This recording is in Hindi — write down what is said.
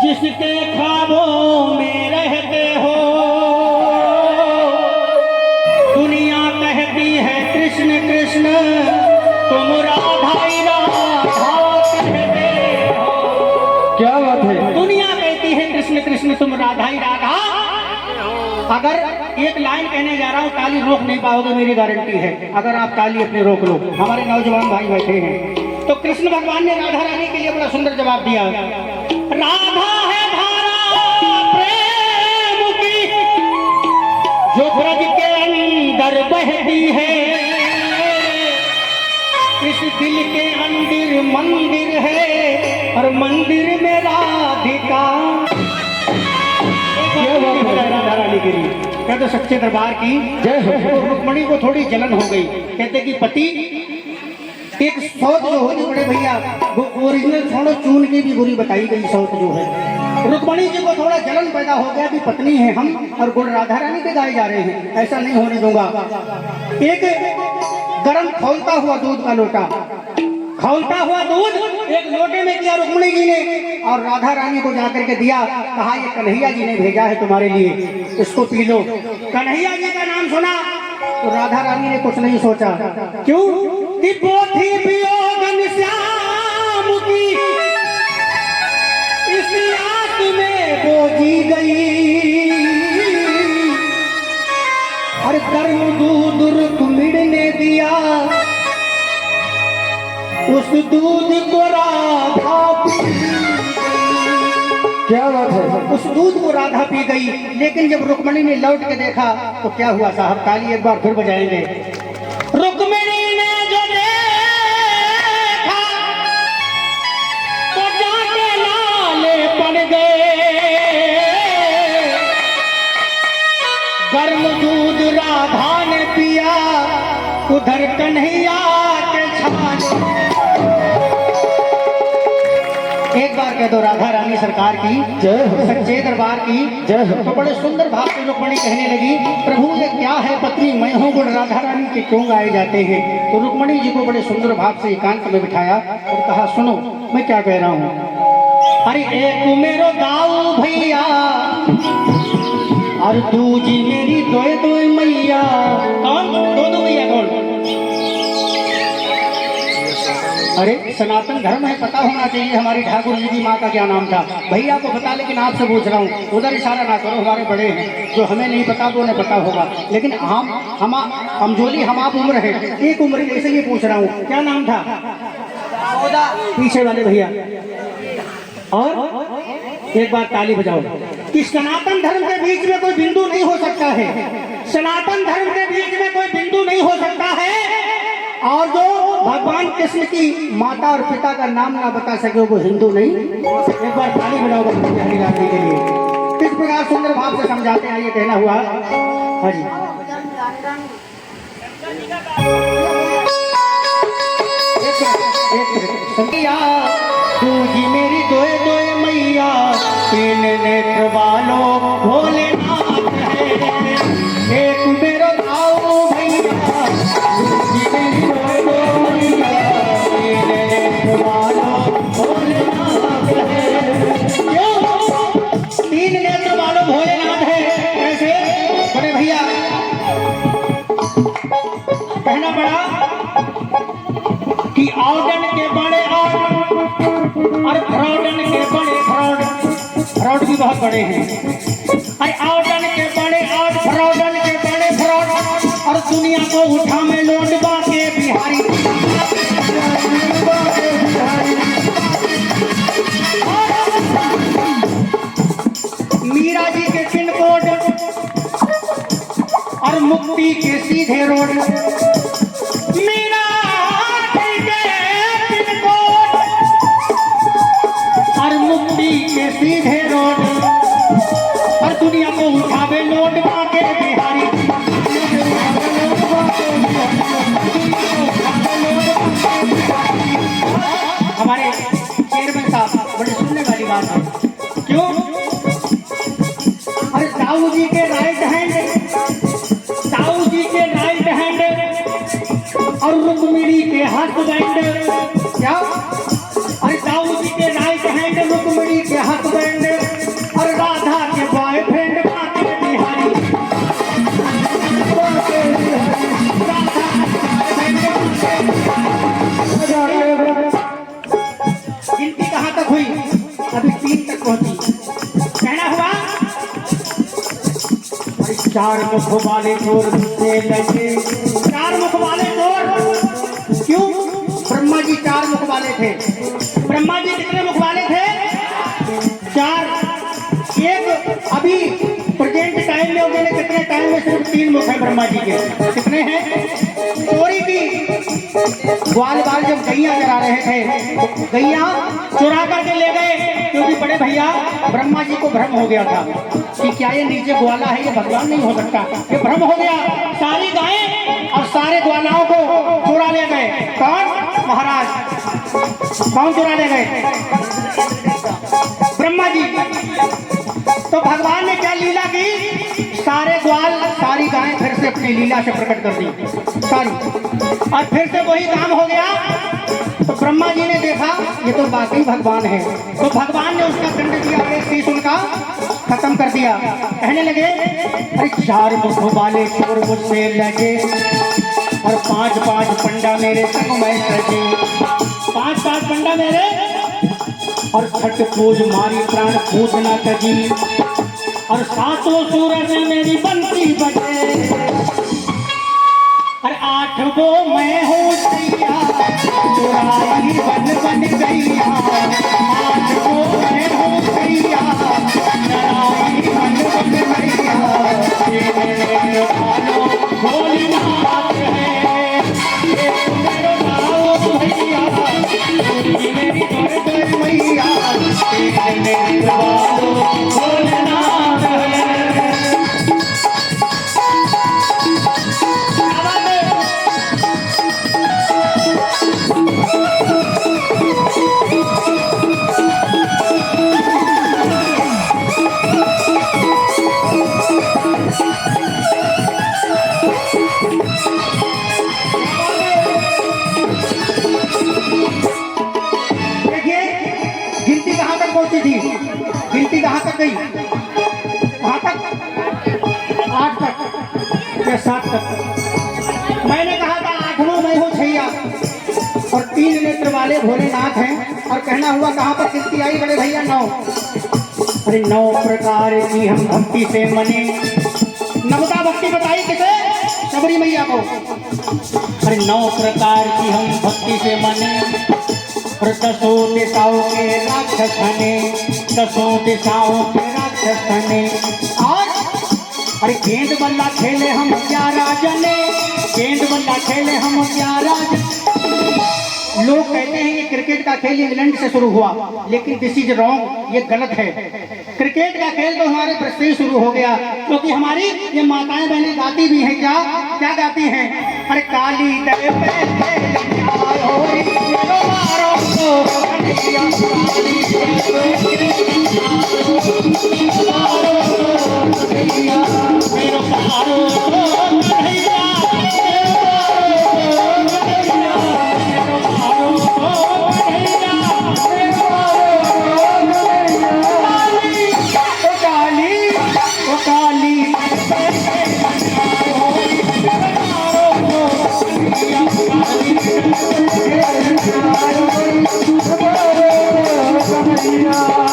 जिसके ख्वाबों में रहते हो, दुनिया कहती है कृष्ण कृष्ण, तुम राधा कहते हो। क्या बात है? दुनिया कहती है कृष्ण कृष्ण, तुम राधा ही राधा। अगर एक लाइन कहने जा रहा हूँ, ताली रोक नहीं पाओगे, मेरी गारंटी है। अगर आप ताली अपने रोक लो, हमारे नौजवान भाई बैठे हैं, तो कृष्ण भगवान ने राधा रानी के लिए बड़ा सुंदर जवाब दिया। राधा है धारा प्रेम की, जो ब्रज के अंदर बहती है, इस दिल के अंदर मंदिर है, और मंदिर में राधिका। राधा रानी के लिए कहते तो सच्चे दरबार की जय हो। तो रुक्मणी को थोड़ी जलन हो गई, कहते कि पति एक सौत जो होती बड़े भैया, वो ओरिजिनल छोड़ो, चून की भी बुरी बताई गई सौत जो है। रुक्मणी जी को थोड़ा जलन पैदा हो गया कि पत्नी है हम और गुण राधा रानी के गाए जा रहे हैं, ऐसा नहीं होने दूंगा। एक गर्म खौलता हुआ दूध का लोटा, खौलता हुआ दूध एक लोटे में किया रुक्मणी जी ने, और राधा रानी को जाकर के दिया। कहा ये कन्हैया जी ने भेजा है तुम्हारे लिए, इसको पी लो। कन्हैया जी का नाम सुना तो राधा रानी ने कुछ नहीं सोचा। क्यों कि पोथी वियोगन श्याम की, इस आस में वो जी गई। और कर्म दूध रुक्मिणी ने दिया, उस दूध को राधा पी। क्या बात है? उस दूध को राधा पी गई। लेकिन जब रुक्मणी ने लौट के देखा तो क्या हुआ साहब? ताली एक बार फिर बजाएंगे। रुक्मणी ने जो देखा तो जाके लाले पड़ गए। गर्म दूध राधा ने पिया, उधर कन्हैया के छाने। एक बार कह दो राधा रानी सरकार की जय हो, सच्चे दरबार की जय हो। तो बड़े सुंदर भाव से रुक्मणी कहने लगी, प्रभु ये क्या है, पत्नी मैं हूँ, गुण राधा रानी के क्यों गाए जाते हैं? तो रुक्मणी जी को बड़े सुंदर भाव से एकांत में बिठाया और कहा सुनो मैं क्या कह रहा हूँ। अरे एक मेरो दाऊ भैया, और दूजी मेरी दोए दोए मैया। कौन दो भैया? कौन? अरे सनातन धर्म है, पता होना चाहिए हमारी ठाकुर जी की माँ का क्या नाम था। भैया को पता, लेकिन आपसे पूछ रहा हूँ, उधर इशारा ना करो, हमारे बड़े हैं, जो हमें नहीं पता वो उन्हें पता होगा। लेकिन हम अमजोली हम आप उम्र है, एक उम्र है, इसलिए पूछ रहा हूँ क्या नाम था? पीछे वाले भैया। और एक बार ताली बजाओ कि सनातन धर्म के बीच में कोई बिंदु नहीं हो सकता है। सनातन धर्म के बीच में कोई बिंदु नहीं हो सकता है, और जो भगवान कृष्ण की माता और पिता का नाम ना बता सके वो हिंदू नहीं। एक बार ताली बजाओ हरी रानी के लिए। किस प्रकार सुंदर भाव से समझाते हैं, ये कहना हुआ। हाँ जी, तू जी मेरी दोए दोए मैया, तीन नेत्र वालों भोलेनाथ है। एक मेरो दाऊ भैया, दूजी मेरी दोए दोए मैया, तीन नेत्र वालों भोलेनाथ है। क्यों तीन नेत्र वालों भोलेनाथ है? कैसे? बड़े भैया कहना पड़ा कि औडन के बड़े औडन और फ्रॉडन के बड़े फ्रॉड, फ्रॉड भी बहुत बड़े हैं। अरे औडन के बड़े और फ्रॉडन के बड़े फ्रॉड, और दुनिया को उठा में लौटवा के बिहारी। मीरा जी के पिन कोड और मुक्ति के सीधे रोड। मीरा और मुक्ति के सीधे रोड, और दुनिया को उठावे लौटवा के बिहारी। हमारे चेयरमैन साहब बड़े सुनने वाली बात है। क्यों? अरे साहू जी के राइट हैंड, साहू जी के राइट हैंड और रुक्मिणी के हस्बैंड। क्या? अरे साहू अभी 3 तक पहुंची। कहना हुआ, अरे 4 मुख वाले चोर मुझसे लगे। 4 मुख वाले चोर, क्यों? ब्रह्मा जी 4 मुख वाले थे। ब्रह्मा जी कितने मुख वाले थे? 4। एक अभी प्रेजेंट टाइम में हो गए, कितने टाइम में सिर्फ 3 मुख है ब्रह्मा जी के। कितने हैं? चोरी की, ग्वाल बाल जब गैया चरा रहे थे, गैया चुरा करके ले गए, क्योंकि बड़े भैया ब्रह्मा जी को भ्रम हो गया था कि क्या ये नीचे ग्वाला है, ये भगवान नहीं हो सकता। ये भ्रम हो गया, सारी गायें और सारे ग्वालाओं को चुरा ले गए। कौन? महाराज। कौन चुरा ले गए? ब्रह्मा जी। तो भगवान ने क्या लीला की? सारे ग्वाल सारी गायें फिर से अपनी लीला से प्रकट कर दी सारी, और फिर से वही काम हो गया। तो ब्रह्मा जी ने देखा ये तो वाकई भगवान है, तो भगवान ने उसका दंड दिया, एक शीश उनका खत्म कर दिया। कहने लगे, अरे 4 मुख वाले चोर मुझसे लगे और 5-5 पंडा मेरे संग में सजे। 5-5 पंडा मेरे, और छठ पूज मारी प्राण पूजना तजी, और 7 सूरज में मेरी बंसी बजे, और 8 मैं हूँ सैया, चुराई बन गैया। 8 मैं हूँ सैया, चुराई बन गैया। ये मेरे भालो भोलेनाथ है, ये मेरे भालो भैया, ये मेरी घर मैया, ये मेरे भालो भोलेनाथ है। गिनती कहाँ तक पहुंची थी? गिनती कहाँ तक गई? कहाँ तक? 8 तक या 7 तक। मैंने कहा था 8वां मैं हूँ छैया, और 3 नेत्र वाले भोलेनाथ हैं। और कहना हुआ कहाँ पर गिनती आई बड़े भैया? 9। अरे 9 प्रकार की हम भक्ति से मने। 9वीं भक्ति बताई किसे? शबरी मैया को। अरे 9 प्रकार की हम भक्ति से मने, और 10 दिशाओं के राक्षस बने, 10 दिशाओं के राक्षस बने। और अरे गेंद बल्ला खेले हम 11 जने, गेंद बल्ला खेले हम 11 जने। लोग कहते हैं ये क्रिकेट का खेल इंग्लैंड से शुरू हुआ, लेकिन दिस इज रॉन्ग, ये गलत है। क्रिकेट का खेल तो हमारे ब्रज से ही शुरू हो गया, क्योंकि हमारी ये माताएं बहनें गाती भी हैं। क्या क्या गाती हैं? अरे काली दल पे Yeah.